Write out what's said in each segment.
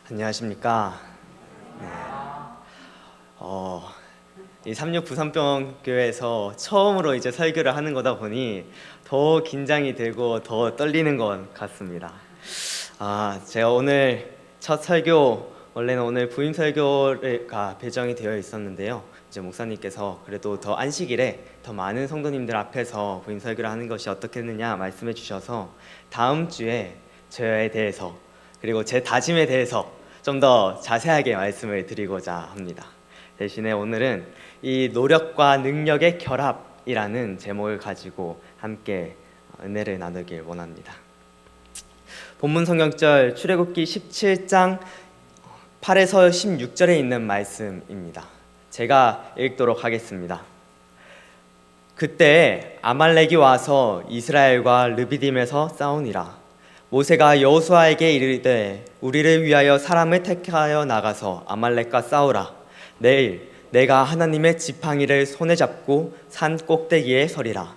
안녕하십니까. 네. 이 36 부산병 교회에서 처음으로 이제 설교를 하는 거다 보니 더 긴장이 되고 더 떨리는 것 같습니다. 제가 오늘 첫 설교, 원래는 오늘 부임 설교가 배정이 되어 있었는데요. 이제 목사님께서 그래도 더 안식일에 더 많은 성도님들 앞에서 부임 설교를 하는 것이 어떻겠느냐 말씀해 주셔서 다음 주에 저에 대해서 그리고 제 다짐에 대해서 좀 더 자세하게 말씀을 드리고자 합니다. 대신에 오늘은 이 노력과 능력의 결합이라는 제목을 가지고 함께 은혜를 나누길 원합니다. 본문 성경절 출애굽기 17장 8에서 16절에 있는 말씀입니다. 제가 읽도록 하겠습니다. 그때 아말렉이 와서 이스라엘과 르비딤에서 싸우니라. 모세가 여호수아에게 이르되 우리를 위하여 사람을 택하여 나가서 아말렉과 싸우라. 내일 내가 하나님의 지팡이를 손에 잡고 산 꼭대기에 서리라.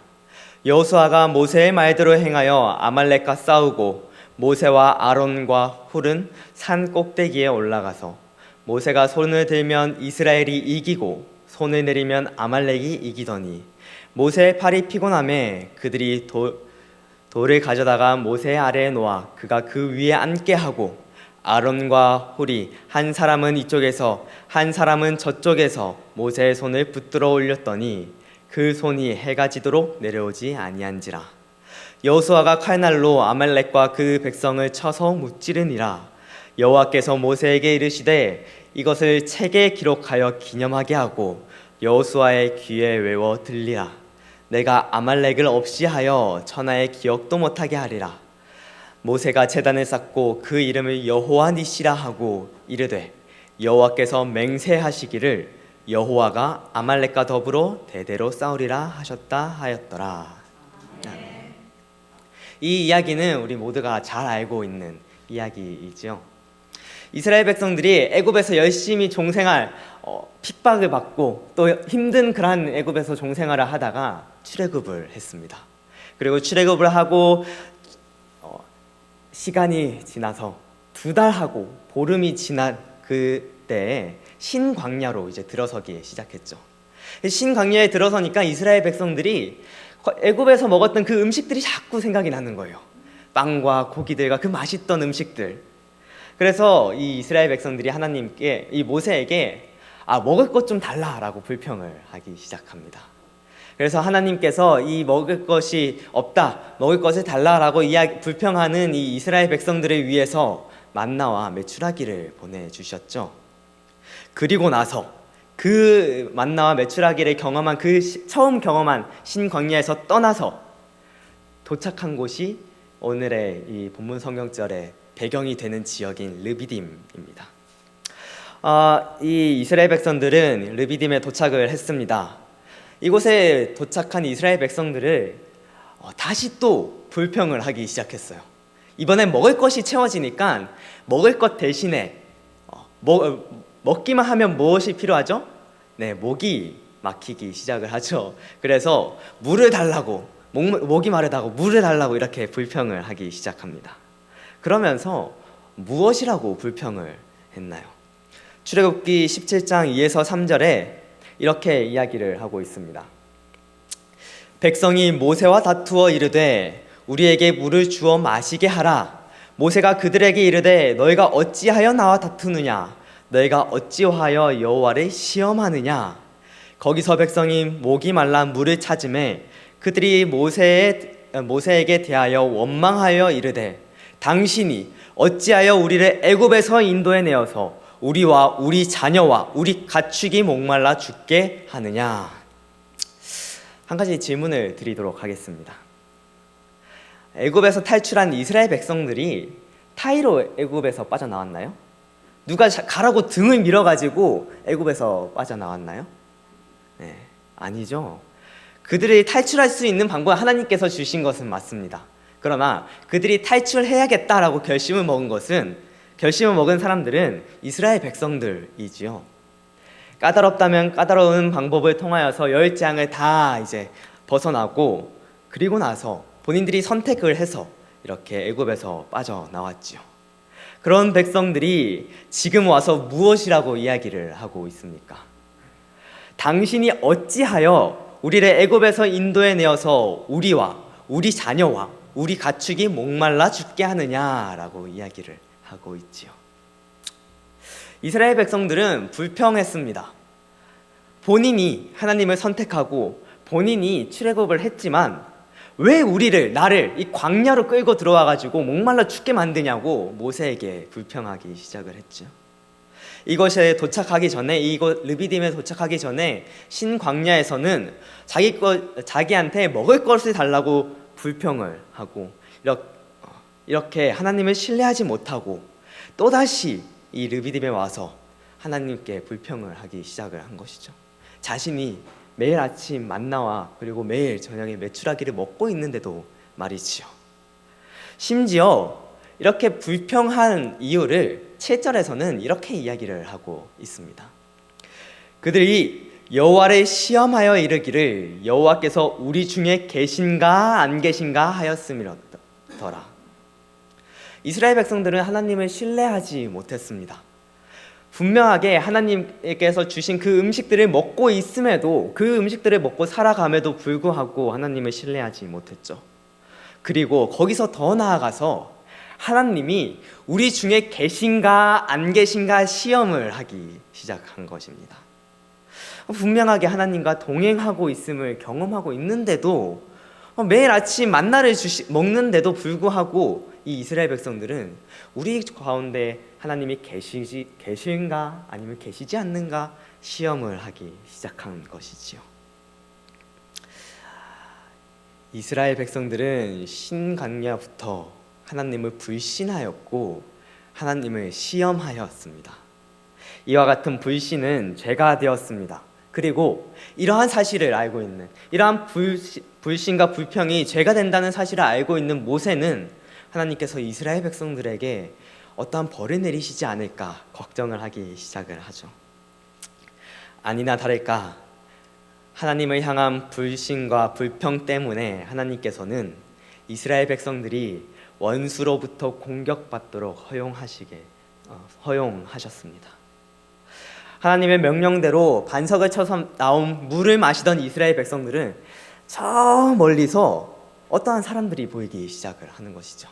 여호수아가 모세의 말대로 행하여 아말렉과 싸우고 모세와 아론과 훌은 산 꼭대기에 올라가서 모세가 손을 들면 이스라엘이 이기고 손을 내리면 아말렉이 이기더니 모세의 팔이 피곤하매 그들이 돌을 가져다가 모세 아래에 놓아 그가 그 위에 앉게 하고 아론과 홀이 한 사람은 이쪽에서 한 사람은 저쪽에서 모세의 손을 붙들어 올렸더니 그 손이 해가 지도록 내려오지 아니한지라. 여호수아가 칼날로 아말렉과 그 백성을 쳐서 무찌르니라. 여호와께서 모세에게 이르시되 이것을 책에 기록하여 기념하게 하고 여호수아의 귀에 외워 들리라. 내가 아말렉을 없이 하여 천하의 기억도 못하게 하리라. 모세가 제단을 쌓고 그 이름을 여호와 니시라 하고 이르되 여호와께서 맹세하시기를 여호와가 아말렉과 더불어 대대로 싸우리라 하셨다 하였더라. 이 이야기는 우리 모두가 잘 알고 있는 이야기이죠. 이스라엘 백성들이 애굽에서 열심히 종생활, 핍박을 받고 또 힘든 그러한 애굽에서 종생활을 하다가 출애굽을 했습니다. 그리고 출애굽을 하고 시간이 지나서 2달하고 보름이 지난 그때에 신광야로 이제 들어서기 시작했죠. 신광야에 들어서니까 이스라엘 백성들이 애굽에서 먹었던 그 음식들이 자꾸 생각이 나는 거예요. 빵과 고기들과 그 맛있던 음식들. 그래서 이 이스라엘 백성들이 하나님께, 이 모세에게 먹을 것 좀 달라라고 불평을 하기 시작합니다. 그래서 하나님께서 이 먹을 것이 없다, 먹을 것을 달라라고 불평하는 이 이스라엘 백성들을 위해서 만나와 메추라기를 보내주셨죠. 그리고 나서 그 만나와 메추라기를 경험한 처음 경험한 신광야에서 떠나서 도착한 곳이 오늘의 이 본문 성경절의 배경이 되는 지역인 르비딤입니다. 이 이스라엘 백성들은 르비딤에 도착을 했습니다. 이곳에 도착한 이스라엘 백성들을 다시 또 불평을 하기 시작했어요. 이번엔 먹을 것이 채워지니까 먹을 것 대신에 먹기만 하면 무엇이 필요하죠? 네, 목이 막히기 시작을 하죠. 그래서 물을 달라고, 목이 마르다고 물을 달라고 이렇게 불평을 하기 시작합니다. 그러면서 무엇이라고 불평을 했나요? 출애굽기 17장 2에서 3절에 이렇게 이야기를 하고 있습니다. 백성이 모세와 다투어 이르되 우리에게 물을 주어 마시게 하라. 모세가 그들에게 이르되 너희가 어찌하여 나와 다투느냐? 너희가 어찌하여 여호와를 시험하느냐? 거기서 백성이 목이 말라 물을 찾으매 그들이 모세에게 대하여 원망하여 이르되 당신이 어찌하여 우리를 애굽에서 인도해 내어서 우리와 우리 자녀와 우리 가축이 목말라 죽게 하느냐? 한 가지 질문을 드리도록 하겠습니다. 애굽에서 탈출한 이스라엘 백성들이 타이로 애굽에서 빠져나왔나요? 누가 가라고 등을 밀어가지고 애굽에서 빠져나왔나요? 네, 아니죠. 그들이 탈출할 수 있는 방법을 하나님께서 주신 것은 맞습니다. 그러나 그들이 탈출해야겠다라고 결심을 먹은 사람들은 이스라엘 백성들이지요. 까다롭다면 까다로운 방법을 통하여서 10재앙을 다 이제 벗어나고 그리고 나서 본인들이 선택을 해서 이렇게 애굽에서 빠져나왔지요. 그런 백성들이 지금 와서 무엇이라고 이야기를 하고 있습니까? 당신이 어찌하여 우리를 애굽에서 인도해 내어서 우리와 우리 자녀와 우리 가축이 목말라 죽게 하느냐라고 이야기를 하고 있지요. 이스라엘 백성들은 불평했습니다. 본인이 하나님을 선택하고 본인이 출애굽을 했지만 왜 나를 이 광야로 끌고 들어와 가지고 목말라 죽게 만드냐고 모세에게 불평하기 시작을 했죠. 이곳에 도착하기 전에, 이곳 르비딤에 도착하기 전에 신광야에서는 자기한테 먹을 것을 달라고 불평을 하고 이렇게 하나님을 신뢰하지 못하고 또다시 이 르비딤에 와서 하나님께 불평을 하기 시작을 한 것이죠. 자신이 매일 아침 만나와 그리고 매일 저녁에 메추라기를 먹고 있는데도 말이지요. 심지어 이렇게 불평한 이유를 7절에서는 이렇게 이야기를 하고 있습니다. 그들이 여호와를 시험하여 이르기를 여호와께서 우리 중에 계신가 안 계신가 하였음이더라. 이스라엘 백성들은 하나님을 신뢰하지 못했습니다. 분명하게 하나님께서 주신 그 음식들을 먹고 있음에도, 그 음식들을 먹고 살아감에도 불구하고 하나님을 신뢰하지 못했죠. 그리고 거기서 더 나아가서 하나님이 우리 중에 계신가 안 계신가 시험을 하기 시작한 것입니다. 분명하게 하나님과 동행하고 있음을 경험하고 있는데도, 매일 아침 만나를 먹는데도 불구하고 이 이스라엘 백성들은 우리 가운데 하나님이 계신가 아니면 계시지 않는가 시험을 하기 시작한 것이지요. 이스라엘 백성들은 신광야부터 하나님을 불신하였고 하나님을 시험하였습니다. 이와 같은 불신은 죄가 되었습니다. 그리고 이러한 사실을 알고 있는, 이러한 불신과 불평이 죄가 된다는 사실을 알고 있는 모세는 하나님께서 이스라엘 백성들에게 어떠한 벌을 내리시지 않을까 걱정을 하기 시작을 하죠. 아니나 다를까 하나님을 향한 불신과 불평 때문에 하나님께서는 이스라엘 백성들이 원수로부터 공격받도록 허용하셨습니다. 하나님의 명령대로 반석을 쳐서 나온 물을 마시던 이스라엘 백성들은 저 멀리서 어떠한 사람들이 보이기 시작을 하는 것이죠.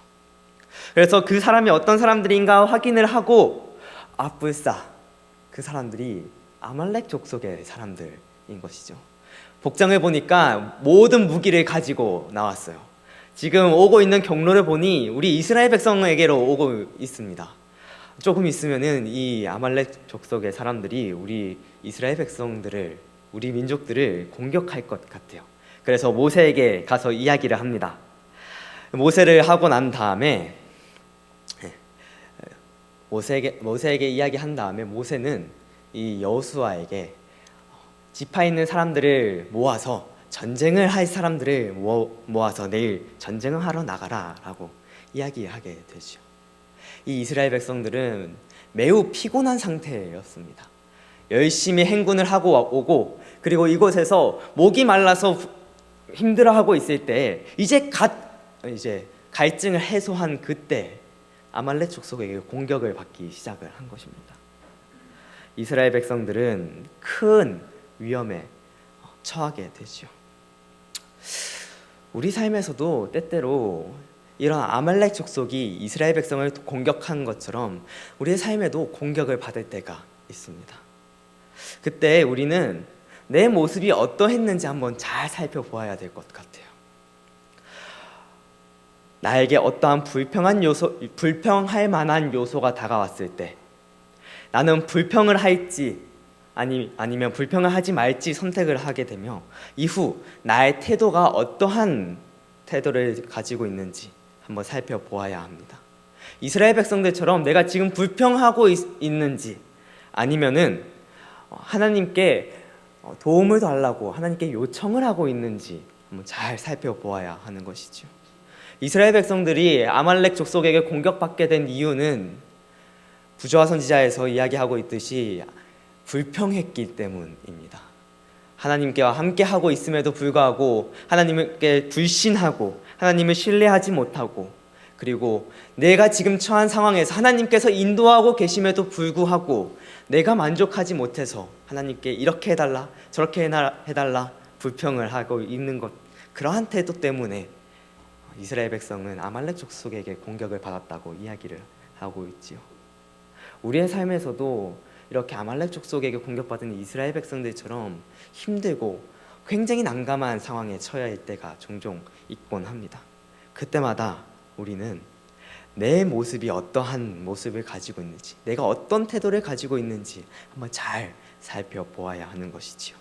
그래서 그 사람이 어떤 사람들인가 확인을 하고 아뿔싸, 그 사람들이 아말렉 족속의 사람들인 것이죠. 복장을 보니까 모든 무기를 가지고 나왔어요. 지금 오고 있는 경로를 보니 우리 이스라엘 백성에게로 오고 있습니다. 조금 있으면은 이 아말렉 족속의 사람들이 우리 이스라엘 백성들을, 우리 민족들을 공격할 것 같아요. 그래서 모세에게 가서 이야기를 합니다. 모세를 하고 난 다음에 모세에게 이야기한 다음에 모세는 이 여호수아에게 지파 있는 사람들을 모아서 전쟁을 할 사람들을 모아서 내일 전쟁을 하러 나가라라고 이야기하게 되죠. 이 이스라엘 백성들은 매우 피곤한 상태였습니다. 열심히 행군을 하고 오고 그리고 이곳에서 목이 말라서 힘들어하고 있을 때 이제 갈증을 해소한 그때 아말렉 족속에게 공격을 받기 시작을 한 것입니다. 이스라엘 백성들은 큰 위험에 처하게 되죠. 우리 삶에서도 때때로 이런 아말렉 족속이 이스라엘 백성을 공격한 것처럼 우리의 삶에도 공격을 받을 때가 있습니다. 그때 우리는 내 모습이 어떠했는지 한번 잘 살펴보아야 될 것 같아요. 나에게 어떠한 불평할 만한 요소가 다가왔을 때 나는 불평을 할지 아니면 불평을 하지 말지 선택을 하게 되며 이후 나의 태도가 어떠한 태도를 가지고 있는지 한번 살펴보아야 합니다. 이스라엘 백성들처럼 내가 지금 불평하고 있는지 아니면은 하나님께 도움을 달라고 하나님께 요청을 하고 있는지 한번 잘 살펴보아야 하는 것이죠. 이스라엘 백성들이 아말렉 족속에게 공격받게 된 이유는 부조화 선지자에서 이야기하고 있듯이 불평했기 때문입니다. 하나님께와 함께 하고 있음에도 불구하고 하나님께 불신하고 하나님을 신뢰하지 못하고 그리고 내가 지금 처한 상황에서 하나님께서 인도하고 계심에도 불구하고 내가 만족하지 못해서 하나님께 이렇게 해달라 저렇게 해달라 불평을 하고 있는 것, 그러한 태도 때문에 이스라엘 백성은 아말렉 족속에게 공격을 받았다고 이야기를 하고 있지요. 우리의 삶에서도 이렇게 아말렉 족속에게 공격받은 이스라엘 백성들처럼 힘들고 굉장히 난감한 상황에 처해야 할 때가 종종 있곤 합니다. 그때마다 우리는 내 모습이 어떠한 모습을 가지고 있는지, 내가 어떤 태도를 가지고 있는지 한번 잘 살펴보아야 하는 것이지요.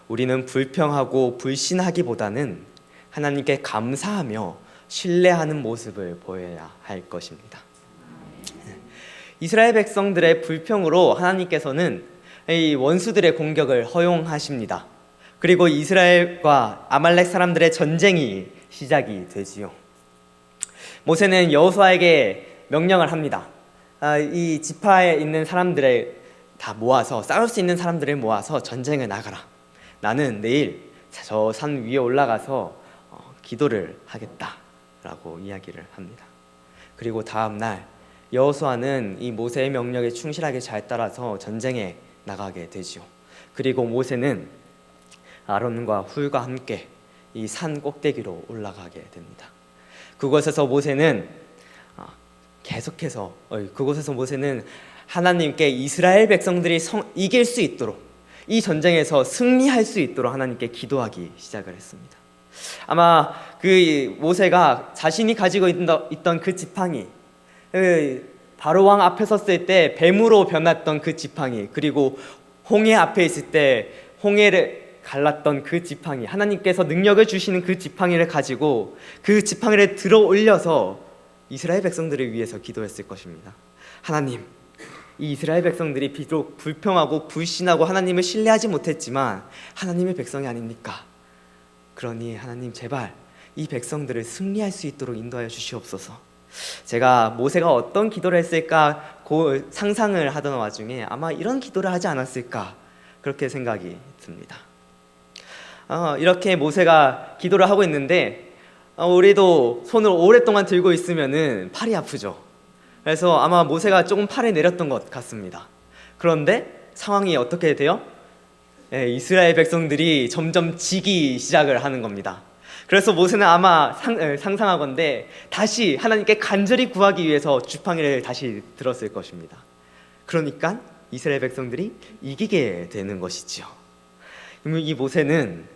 우리는 불평하고 불신하기보다는 하나님께 감사하며 신뢰하는 모습을 보여야 할 것입니다. 이스라엘 백성들의 불평으로 하나님께서는 이 원수들의 공격을 허용하십니다. 그리고 이스라엘과 아말렉 사람들의 전쟁이 시작이 되지요. 모세는 여호수아에게 명령을 합니다. 이 지파에 있는 사람들을 다 모아서, 싸울 수 있는 사람들을 모아서 전쟁을 나가라. 나는 내일 저 산 위에 올라가서 기도를 하겠다라고 이야기를 합니다. 그리고 다음 날 여호수아는 이 모세의 명령에 충실하게 잘 따라서 전쟁에 나가게 되지요. 그리고 모세는 아론과 훌과 함께 이 산 꼭대기로 올라가게 됩니다. 그곳에서 모세는 하나님께 이스라엘 백성들이 이길 수 있도록, 이 전쟁에서 승리할 수 있도록 하나님께 기도하기 시작을 했습니다. 아마 그 모세가 자신이 가지고 있던 그 지팡이, 바로 왕 앞에 섰을 때 뱀으로 변했던 그 지팡이, 그리고 홍해 앞에 있을 때 홍해를 갈랐던 그 지팡이, 하나님께서 능력을 주시는 그 지팡이를 가지고 그 지팡이를 들어 올려서 이스라엘 백성들을 위해서 기도했을 것입니다. 하나님, 이 이스라엘 백성들이 비록 불평하고 불신하고 하나님을 신뢰하지 못했지만 하나님의 백성이 아닙니까? 그러니 하나님, 제발 이 백성들을 승리할 수 있도록 인도하여 주시옵소서. 제가 모세가 어떤 기도를 했을까 상상을 하던 와중에 아마 이런 기도를 하지 않았을까, 그렇게 생각이 듭니다. 이렇게 모세가 기도를 하고 있는데 우리도 손을 오랫동안 들고 있으면은 팔이 아프죠. 그래서 아마 모세가 조금 팔을 내렸던 것 같습니다. 그런데 상황이 어떻게 돼요? 이스라엘 백성들이 점점 지기 시작을 하는 겁니다. 그래서 모세는 아마 상상하건대 다시 하나님께 간절히 구하기 위해서 지팡이를 다시 들었을 것입니다. 그러니까 이스라엘 백성들이 이기게 되는 것이지요. 이 모세는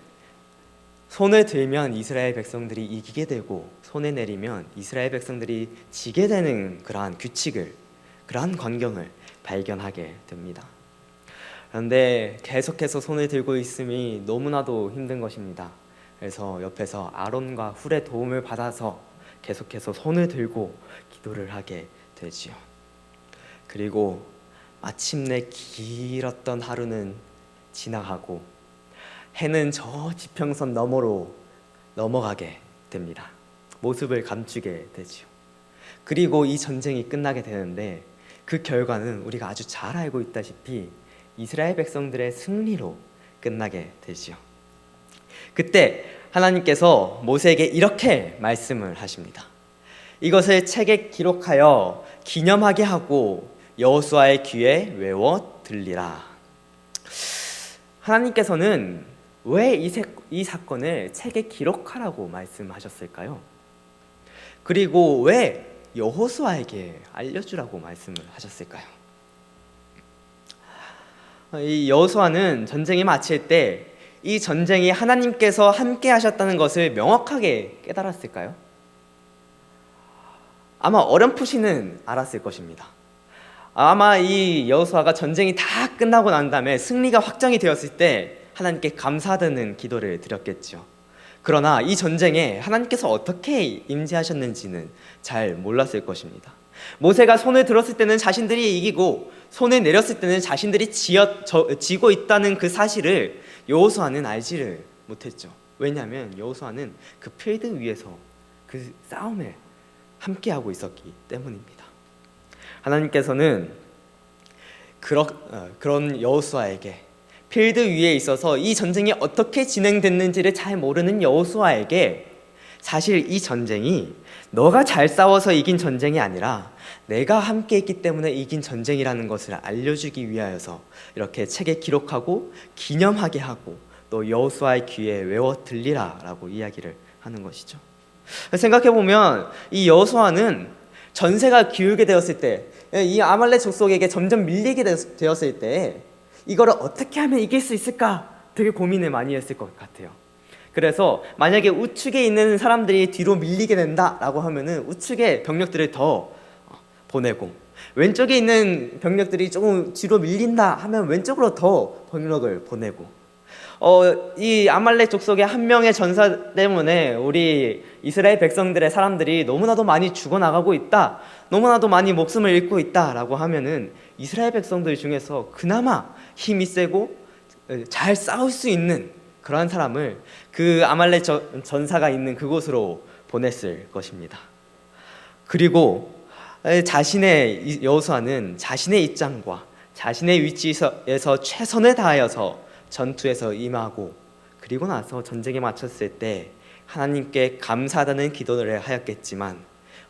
손을 들면 이스라엘 백성들이 이기게 되고 손을 내리면 이스라엘 백성들이 지게 되는 그러한 규칙을, 그러한 광경을 발견하게 됩니다. 그런데 계속해서 손을 들고 있음이 너무나도 힘든 것입니다. 그래서 옆에서 아론과 훌의 도움을 받아서 계속해서 손을 들고 기도를 하게 되지요. 그리고 마침내 길었던 하루는 지나가고 해는 저 지평선 너머로 넘어가게 됩니다. 모습을 감추게 되지요. 그리고 이 전쟁이 끝나게 되는데 그 결과는 우리가 아주 잘 알고 있다시피 이스라엘 백성들의 승리로 끝나게 되지요. 그때 하나님께서 모세에게 이렇게 말씀을 하십니다. 이것을 책에 기록하여 기념하게 하고 여호수아의 귀에 외워 들리라. 하나님께서는 왜 이 사건을 책에 기록하라고 말씀하셨을까요? 그리고 왜 여호수아에게 알려주라고 말씀을 하셨을까요? 이 여호수아는 전쟁이 마칠 때 이 전쟁이 하나님께서 함께 하셨다는 것을 명확하게 깨달았을까요? 아마 어렴풋이는 알았을 것입니다. 아마 이 여호수아가 전쟁이 다 끝나고 난 다음에 승리가 확정이 되었을 때 하나님께 감사드리는 기도를 드렸겠죠. 그러나 이 전쟁에 하나님께서 어떻게 임재하셨는지는 잘 몰랐을 것입니다. 모세가 손을 들었을 때는 자신들이 이기고 손을 내렸을 때는 자신들이 지고 있다는 그 사실을 여호수아는 알지를 못했죠. 왜냐하면 여호수아는 그 필드 위에서 그 싸움에 함께하고 있었기 때문입니다. 하나님께서는 그런 여호수아에게, 필드 위에 있어서 이 전쟁이 어떻게 진행됐는지를 잘 모르는 여호수아에게 사실 이 전쟁이 너가 잘 싸워서 이긴 전쟁이 아니라 내가 함께 있기 때문에 이긴 전쟁이라는 것을 알려주기 위하여서 이렇게 책에 기록하고 기념하게 하고 또 여호수아의 귀에 외워 들리라 라고 이야기를 하는 것이죠. 생각해보면 이 여호수아는 전세가 기울게 되었을 때, 이 아말렉 족속에게 점점 밀리게 되었을 때 이거를 어떻게 하면 이길 수 있을까 되게 고민을 많이 했을 것 같아요. 그래서 만약에 우측에 있는 사람들이 뒤로 밀리게 된다라고 하면은 우측에 병력들을 더 보내고, 왼쪽에 있는 병력들이 조금 뒤로 밀린다 하면 왼쪽으로 더 병력을 보내고, 이 아말렉 족속의 한 명의 전사 때문에 우리 이스라엘 백성들의 사람들이 너무나도 많이 죽어나가고 있다, 너무나도 많이 목숨을 잃고 있다라고 하면은 이스라엘 백성들 중에서 그나마 힘이 세고 잘 싸울 수 있는 그러한 사람을 그 아말렉 전사가 있는 그곳으로 보냈을 것입니다. 그리고 자신의 여호수아는 자신의 입장과 자신의 위치에서 최선을 다하여서 전투에서 임하고, 그리고 나서 전쟁에 마쳤을 때 하나님께 감사하다는 기도를 하였겠지만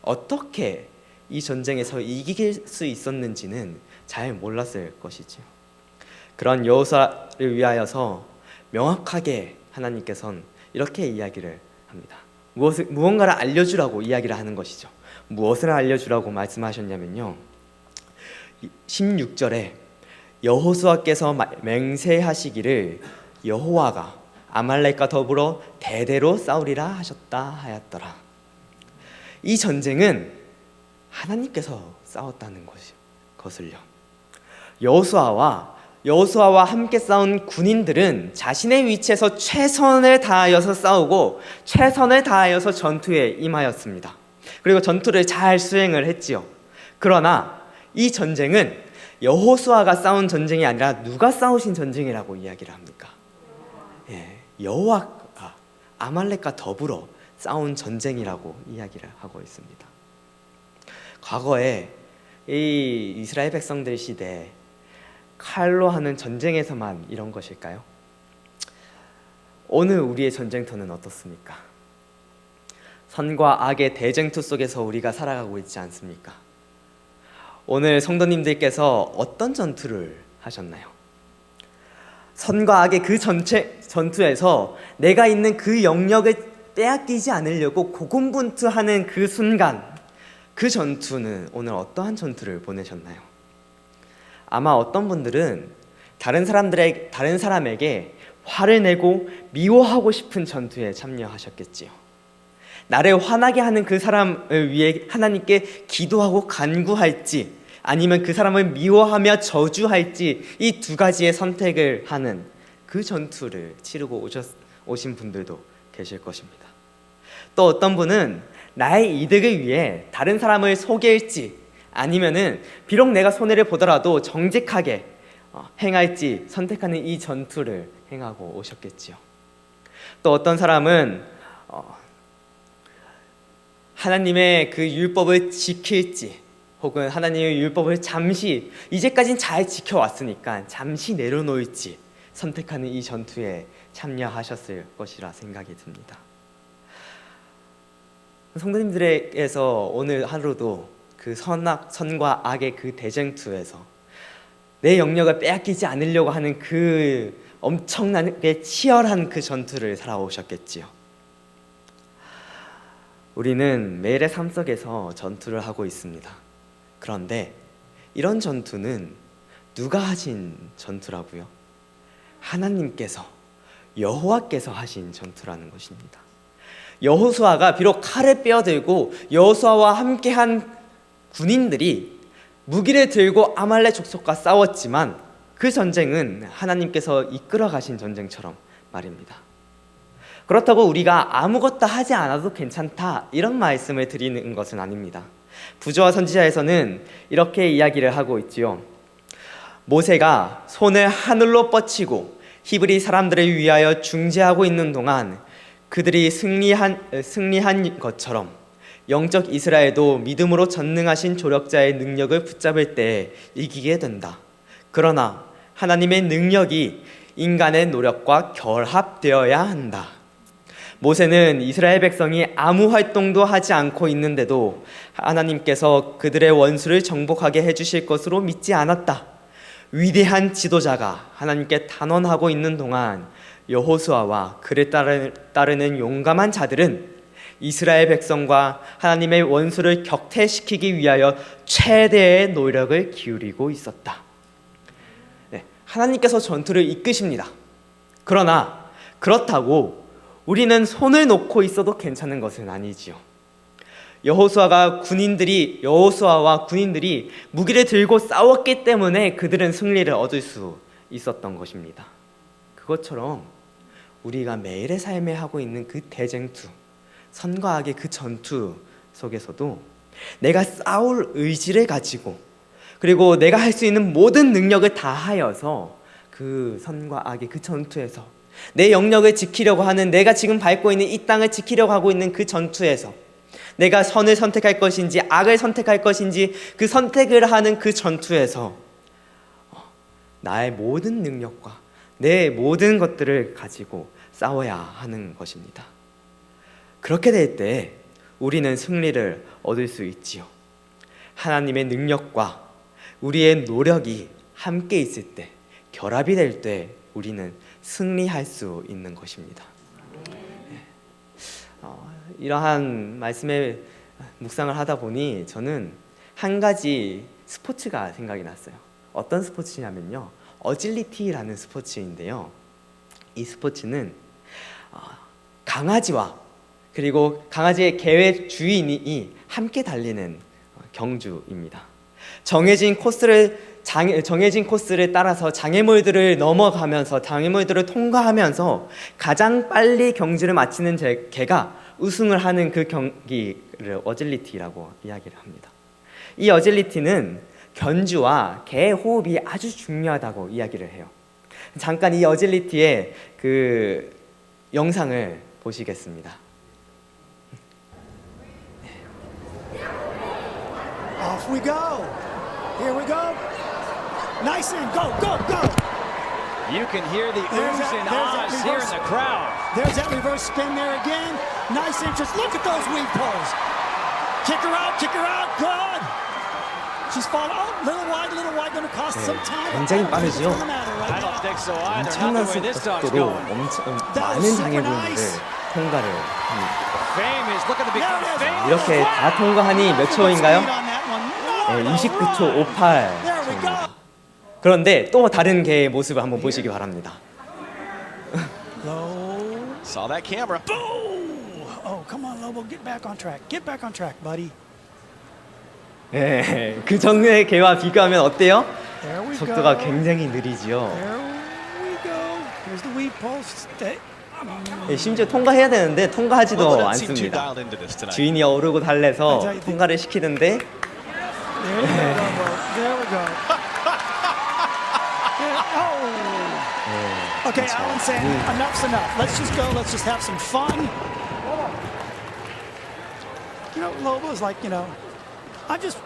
어떻게 이 전쟁에서 이길 수 있었는지는 잘 몰랐을 것이지요. 그런 여호수아를 위하여서 명확하게 하나님께서는 이렇게 이야기를 합니다. 무언가를 알려주라고 이야기를 하는 것이죠. 무엇을 알려주라고 말씀하셨냐면요, 16절에 여호수아께서 맹세하시기를 여호와가 아말렉과 더불어 대대로 싸우리라 하셨다 하였더라. 이 전쟁은 하나님께서 싸웠다는 것을요, 여호수아와 함께 싸운 군인들은 자신의 위치에서 최선을 다하여서 싸우고 최선을 다하여서 전투에 임하였습니다. 그리고 전투를 잘 수행을 했지요. 그러나 이 전쟁은 여호수아가 싸운 전쟁이 아니라 누가 싸우신 전쟁이라고 이야기를 합니까? 여호와가 아말렉과 더불어 싸운 전쟁이라고 이야기를 하고 있습니다. 과거에 이 이스라엘 백성들 시대에 칼로 하는 전쟁에서만 이런 것일까요? 오늘 우리의 전쟁터는 어떻습니까? 선과 악의 대쟁투 속에서 우리가 살아가고 있지 않습니까? 오늘 성도님들께서 어떤 전투를 하셨나요? 선과 악의 그 전투에서 내가 있는 그 영역을 빼앗기지 않으려고 고군분투하는 그 순간, 그 전투는 오늘 어떠한 전투를 보내셨나요? 아마 어떤 분들은 다른 사람에게 화를 내고 미워하고 싶은 전투에 참여하셨겠지요. 나를 화나게 하는 그 사람을 위해 하나님께 기도하고 간구할지, 아니면 그 사람을 미워하며 저주할지, 이 두 가지의 선택을 하는 그 전투를 치르고 오신 분들도 계실 것입니다. 또 어떤 분은 나의 이득을 위해 다른 사람을 속일지, 아니면은 비록 내가 손해를 보더라도 정직하게 행할지 선택하는 이 전투를 행하고 오셨겠지요. 또 어떤 사람은 하나님의 그 율법을 지킬지, 혹은 하나님의 율법을 잠시, 이제까지는 잘 지켜왔으니까 잠시 내려놓을지 선택하는 이 전투에 참여하셨을 것이라 생각이 듭니다. 성도님들에게서 오늘 하루도 그 선과 악의 그 대쟁투에서 내 영역을 빼앗기지 않으려고 하는 그 엄청나게 치열한 그 전투를 살아오셨겠지요. 우리는 매일의 삶 속에서 전투를 하고 있습니다. 그런데 이런 전투는 누가 하신 전투라고요? 하나님께서, 여호와께서 하신 전투라는 것입니다. 여호수아가 비록 칼을 빼어들고 여호수아와 함께한 군인들이 무기를 들고 아말렉 족속과 싸웠지만 그 전쟁은 하나님께서 이끌어 가신 전쟁처럼 말입니다. 그렇다고 우리가 아무것도 하지 않아도 괜찮다, 이런 말씀을 드리는 것은 아닙니다. 부조와 선지자에서는 이렇게 이야기를 하고 있지요. 모세가 손을 하늘로 뻗치고 히브리 사람들을 위하여 중재하고 있는 동안 그들이 승리한 것처럼 영적 이스라엘도 믿음으로 전능하신 조력자의 능력을 붙잡을 때 이기게 된다. 그러나 하나님의 능력이 인간의 노력과 결합되어야 한다. 모세는 이스라엘 백성이 아무 활동도 하지 않고 있는데도 하나님께서 그들의 원수를 정복하게 해주실 것으로 믿지 않았다. 위대한 지도자가 하나님께 단언하고 있는 동안 여호수아와 그를 따르는 용감한 자들은 이스라엘 백성과 하나님의 원수를 격퇴시키기 위하여 최대의 노력을 기울이고 있었다. 네, 하나님께서 전투를 이끄십니다. 그러나 그렇다고 우리는 손을 놓고 있어도 괜찮은 것은 아니지요. 여호수아와 군인들이 무기를 들고 싸웠기 때문에 그들은 승리를 얻을 수 있었던 것입니다. 그것처럼 우리가 매일의 삶에 하고 있는 그 대쟁투, 선과 악의 그 전투 속에서도 내가 싸울 의지를 가지고 그리고 내가 할 수 있는 모든 능력을 다하여서 그 선과 악의 그 전투에서 내 영역을 지키려고 하는, 내가 지금 밟고 있는 이 땅을 지키려고 하고 있는 그 전투에서 내가 선을 선택할 것인지 악을 선택할 것인지 그 선택을 하는 그 전투에서 나의 모든 능력과 내 모든 것들을 가지고 싸워야 하는 것입니다. 그렇게 될 때 우리는 승리를 얻을 수 있지요. 하나님의 능력과 우리의 노력이 함께 있을 때, 결합이 될 때 우리는 승리할 수 있는 것입니다. 이러한 말씀에 묵상을 하다 보니 저는 한 가지 스포츠가 생각이 났어요. 어떤 스포츠냐면요, 어질리티라는 스포츠인데요, 이 스포츠는 강아지와 그리고 강아지의 개의 주인이 함께 달리는 경주입니다. 정해진 코스를 따라서 장애물들을 넘어가면서 장애물들을 통과하면서 가장 빨리 경주를 마치는 개가 우승을 하는 그 경기를 어질리티라고 이야기를 합니다. 이 어질리티는 견주와 개의 호흡이 아주 중요하다고 이야기를 해요. 잠깐 이 어질리티의 그 영상을 보시겠습니다. Off we go. Here we go. Nice and go, go, go. You can hear the oohs and ahs here in the crowd. There's that reverse spin there again. Nice interest. Look at those weave pulls. Kick her out, good. She's falling. Oh, little wide, going to cost some time. 굉장히 빠르죠? I don't think so either. Not 엄청난 the way this dog's 속도로 going. 많은 장애물들을 통과를 합니다. Fame is looking to become famous. 이렇게 다 통과하니 몇 초인가요? 네, 29초 58초입니다. 그런데 또 다른 개의 모습을 한번 보시기 바랍니다. Saw that camera. Boom! Oh, come on, Lobo, get back on track. Get back on track, buddy. 네, 그 전의 개와 비교하면 어때요? There we 속도가 go. 굉장히 느리지요. There we go. Here's the weave pulse. Stay. 네, 심지어 통과해야 되는데 통과하지도 Lobo doesn't seem too 않습니다. dialed into this tonight. 주인이 오르고 달래서 통과를 시키는데 There you go, Lobo. There we go. Oh. Okay, Alan saying enough's enough. Let's just go. Let's just have some fun. You know, Lobo's like, I'm just,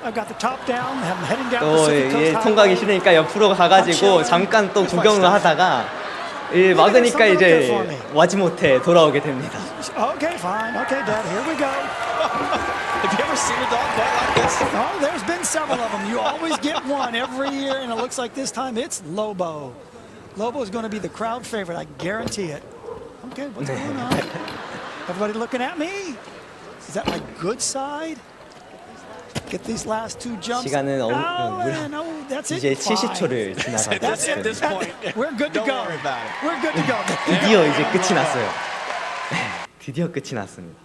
I've got the top down. I'm heading down 또 Pacific Coast 예, 통과하기 Highway. 싫으니까 옆으로 가가지고 잠깐 또 구경을 하다가 막으니까 이제 마지못해 돌아오게 됩니다. Okay, fine. Okay, Dad, here we go. Have you ever seen a dog bite like this? Oh, there's been several of them. You always get one every year, and it looks like this time it's Lobo. Lobo is going to be the crowd favorite, I guarantee it. Okay, what's going on? Everybody looking at me? Is that my good side? Get these last two jumps. 시간은 Alan, oh, that's 이제 it. Fine. 70초를 지나가고 That's it. At this point, We're good to don't go. worry about it. We're good to go. 드디어 이제 끝이 났어요. 드디어 끝이 났습니다.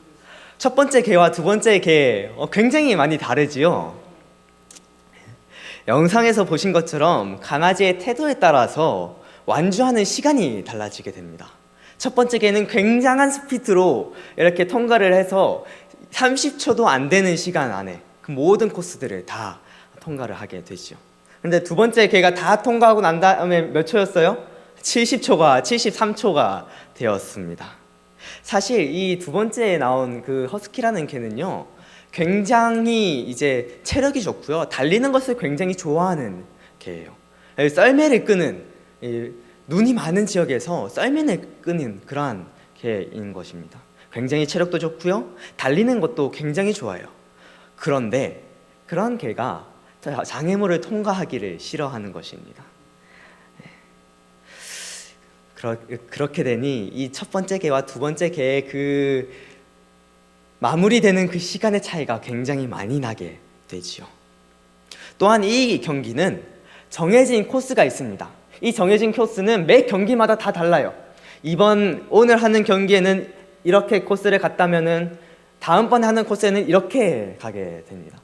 첫 번째 개와 두 번째 개 굉장히 많이 다르지요. 영상에서 보신 것처럼 강아지의 태도에 따라서 완주하는 시간이 달라지게 됩니다. 첫 번째 개는 굉장한 스피드로 이렇게 통과를 해서 30초도 안 되는 시간 안에 그 모든 코스들을 다 통과를 하게 되죠. 근데 두 번째 개가 다 통과하고 난 다음에 몇 초였어요? 73초가 되었습니다. 사실 이 두 번째에 나온 그 허스키라는 개는요, 굉장히 이제 체력이 좋고요, 달리는 것을 굉장히 좋아하는 개예요. 썰매를 끄는, 눈이 많은 지역에서 썰매를 끄는 그러한 개인 것입니다. 굉장히 체력도 좋고요, 달리는 것도 굉장히 좋아요. 그런데 그런 개가 장애물을 통과하기를 싫어하는 것입니다. 그렇게 되니 이 첫 번째 개와 두 번째 개의 그 마무리되는 그 시간의 차이가 굉장히 많이 나게 되지요. 또한 이 경기는 정해진 코스가 있습니다. 이 정해진 코스는 매 경기마다 다 달라요. 오늘 하는 경기에는 이렇게 코스를 갔다면은 다음번에 하는 코스에는 이렇게 가게 됩니다.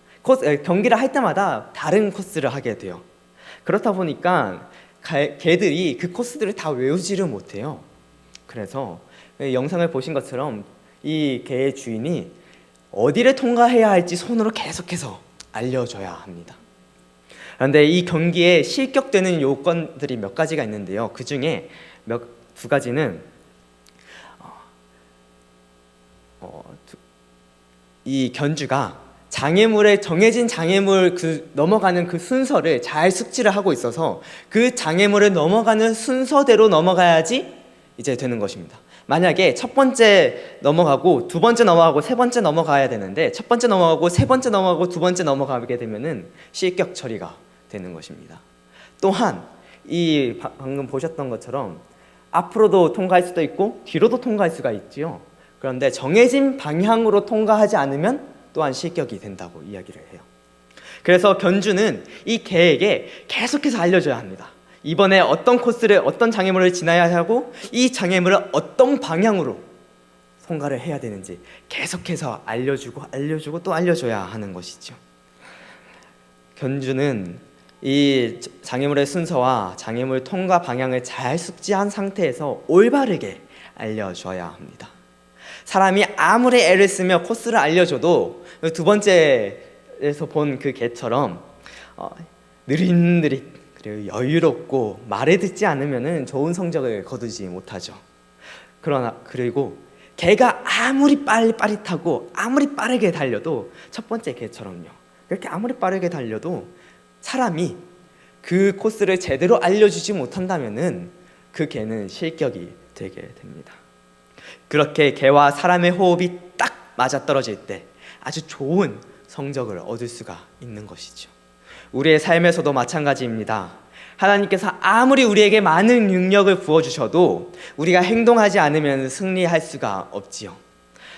경기를 할 때마다 다른 코스를 하게 돼요. 그렇다 보니까 개들이 그 코스들을 다 외우지를 못해요. 그래서 영상을 보신 것처럼 이 개의 주인이 어디를 통과해야 할지 손으로 계속해서 알려줘야 합니다. 그런데 이 경기에 실격되는 요건들이 몇 가지가 있는데요. 그 중에 두 가지는 이 견주가 정해진 장애물 넘어가는 그 순서를 잘 숙지를 하고 있어서 그 장애물을 넘어가는 순서대로 넘어가야지 이제 되는 것입니다. 만약에 첫 번째 넘어가고 두 번째 넘어가고 세 번째 넘어가야 되는데 첫 번째 넘어가고 세 번째 넘어가고 두 번째 넘어가게 되면은 실격 처리가 되는 것입니다. 또한 방금 보셨던 것처럼 앞으로도 통과할 수도 있고 뒤로도 통과할 수가 있지요. 그런데 정해진 방향으로 통과하지 않으면 또한 실격이 된다고 이야기를 해요. 그래서 견주는 이 개에게 계속해서 알려줘야 합니다. 이번에 어떤 장애물을 지나야 하고 이 장애물을 어떤 방향으로 통과를 해야 되는지 계속해서 알려주고 또 알려줘야 하는 것이죠. 견주는 이 장애물의 순서와 장애물 통과 방향을 잘 숙지한 상태에서 올바르게 알려줘야 합니다. 사람이 아무리 애를 쓰며 코스를 알려줘도 두 번째에서 본 그 개처럼 느릿느릿 그리고 여유롭고 말을 듣지 않으면 좋은 성적을 거두지 못하죠. 그리고 개가 아무리 빠릿빠릿하고 아무리 빠르게 달려도 첫 번째 개처럼요. 그렇게 아무리 빠르게 달려도 사람이 그 코스를 제대로 알려주지 못한다면은 그 개는 실격이 되게 됩니다. 그렇게 개와 사람의 호흡이 딱 맞아떨어질 때 아주 좋은 성적을 얻을 수가 있는 것이죠. 우리의 삶에서도 마찬가지입니다. 하나님께서 아무리 우리에게 많은 능력을 부어주셔도 우리가 행동하지 않으면 승리할 수가 없지요.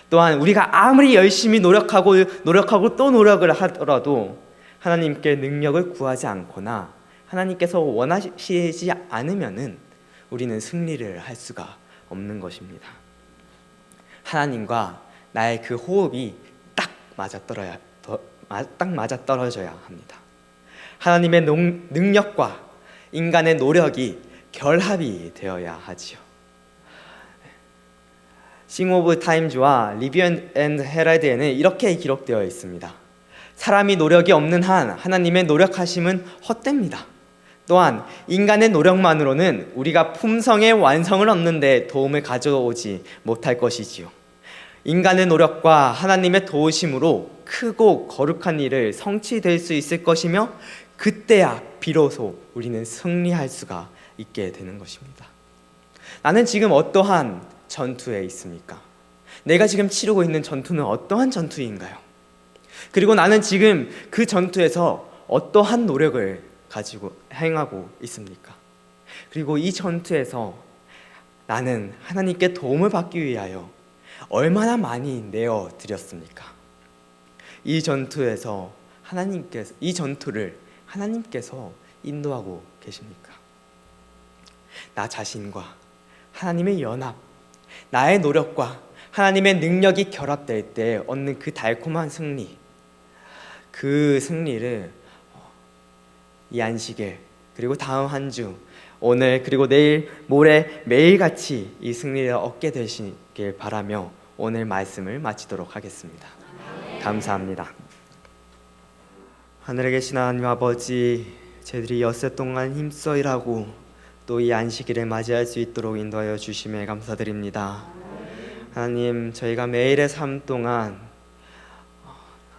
또한 우리가 아무리 열심히 노력하고 또 노력을 하더라도 하나님께 능력을 구하지 않거나 하나님께서 원하시지 않으면은 우리는 승리를 할 수가 없는 것입니다. 하나님과 나의 그 호흡이 딱 맞아떨어져야 합니다. 하나님의 능력과 인간의 노력이 결합이 되어야 하지요. 싱 오브 타임즈와 리뷰 앤드 헤럴드에는 이렇게 기록되어 있습니다. 사람이 노력이 없는 한 하나님의 노력하심은 헛됩니다. 또한 인간의 노력만으로는 우리가 품성의 완성을 얻는 데 도움을 가져오지 못할 것이지요. 인간의 노력과 하나님의 도우심으로 크고 거룩한 일을 성취될 수 있을 것이며 그때야 비로소 우리는 승리할 수가 있게 되는 것입니다. 나는 지금 어떠한 전투에 있습니까? 내가 지금 치르고 있는 전투는 어떠한 전투인가요? 그리고 나는 지금 그 전투에서 어떠한 노력을 가지고 행하고 있습니까? 그리고 이 전투에서 나는 하나님께 도움을 받기 위하여 얼마나 많이 내어 드렸습니까? 이 전투를 하나님께서 인도하고 계십니까? 나 자신과 하나님의 연합, 나의 노력과 하나님의 능력이 결합될 때 얻는 그 달콤한 승리, 그 승리를 이 안식일 그리고 다음 한 주 오늘 그리고 내일 모레 매일같이 이 승리를 얻게 되시길 바라며 오늘 말씀을 마치도록 하겠습니다. 감사합니다. 하늘에 계신 하나님 아버지, 저희들이 엿새 동안 힘써 일하고 또 이 안식일을 맞이할 수 있도록 인도하여 주심에 감사드립니다. 하나님, 저희가 매일의 삶 동안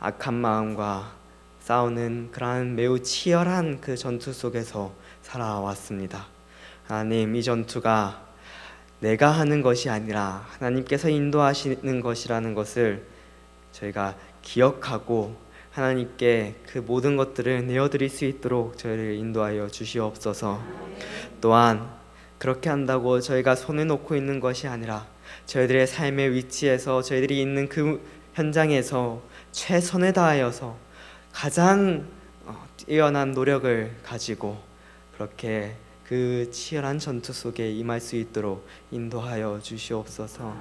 악한 마음과 싸우는 그러한 매우 치열한 그 전투 속에서 살아왔습니다. 하나님, 이 전투가 내가 하는 것이 아니라 하나님께서 인도하시는 것이라는 것을 저희가 기억하고 하나님께 그 모든 것들을 내어드릴 수 있도록 저희를 인도하여 주시옵소서. 또한 그렇게 한다고 저희가 손을 놓고 있는 것이 아니라 저희들의 삶의 위치에서 저희들이 있는 그 현장에서 최선을 다하여서 가장 뛰어난 노력을 가지고 그렇게 그 치열한 전투 속에 임할 수 있도록 인도하여 주시옵소서.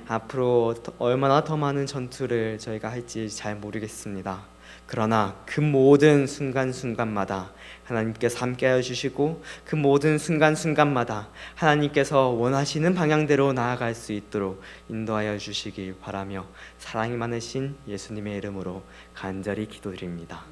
앞으로 얼마나 더 많은 전투를 저희가 할지 잘 모르겠습니다. 그러나 그 모든 순간순간마다 하나님께서 함께하여 주시고 그 모든 순간순간마다 하나님께서 원하시는 방향대로 나아갈 수 있도록 인도하여 주시길 바라며 사랑이 많으신 예수님의 이름으로 간절히 기도드립니다.